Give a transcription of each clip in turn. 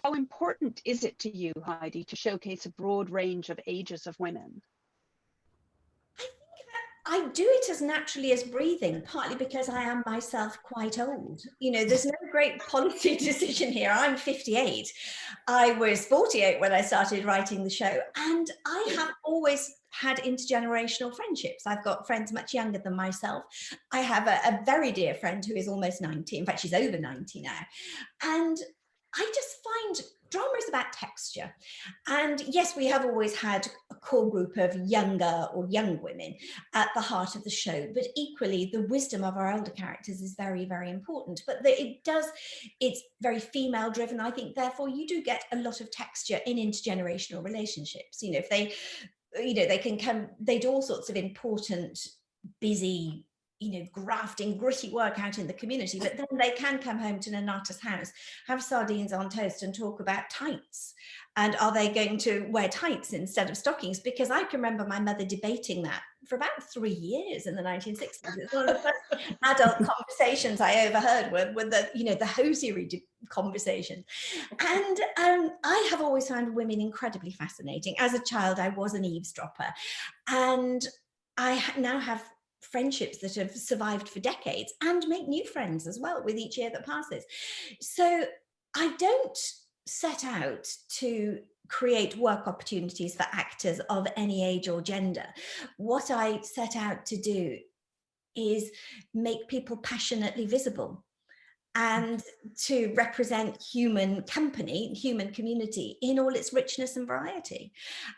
How important is it to you, Heidi, to showcase a broad range of ages of women? I do it as naturally as breathing, partly because I am myself quite old. You know, there's no great policy decision here. I'm 58. I was 48 when I started writing the show, and I have always had intergenerational friendships. I've got friends much younger than myself. I have a very dear friend who is almost 90. In fact, she's over 90 now. And I just find drama is about texture. And yes, we have always had a core group of younger or young women at the heart of the show, but equally the wisdom of our older characters is very, very important. But it's very female driven. I think therefore you do get a lot of texture in intergenerational relationships. You know, if they, you know, they can come, they do all sorts of important, busy, you know, grafting, gritty work out in the community, but then they can come home to Nanata's house, have sardines on toast and talk about tights. And are they going to wear tights instead of stockings? Because I can remember my mother debating that for about 3 years in the 1960s. It's one of the first adult conversations I overheard were the, you know, the hosiery conversation. And I have always found women incredibly fascinating. As a child, I was an eavesdropper. And I now have friendships that have survived for decades and make new friends as well with each year that passes. So I don't set out to create work opportunities for actors of any age or gender. What I set out to do is make people passionately visible and to represent human company, human community in all its richness and variety.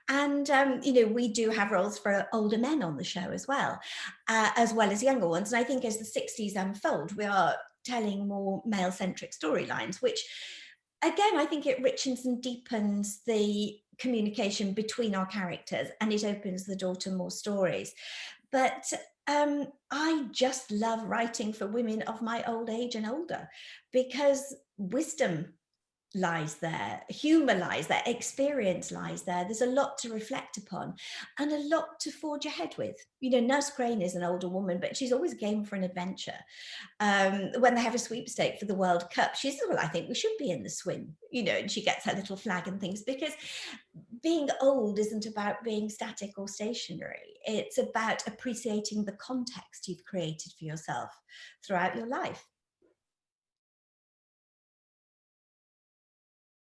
And, you know, we do have roles for older men on the show as well as younger ones. And I think as the 60s unfold, we are telling more male-centric storylines, which, again, I think it richens and deepens the communication between our characters and it opens the door to more stories. But I just love writing for women of my old age and older because wisdom lies there, humor lies there, experience lies there. There's a lot to reflect upon and a lot to forge ahead with. You know, Nurse Crane is an older woman, but she's always game for an adventure. When they have a sweepstake for the World Cup, she says, well, I think we should be in the swim, you know, and she gets her little flag and things, because being old isn't about being static or stationary. It's about appreciating the context you've created for yourself throughout your life.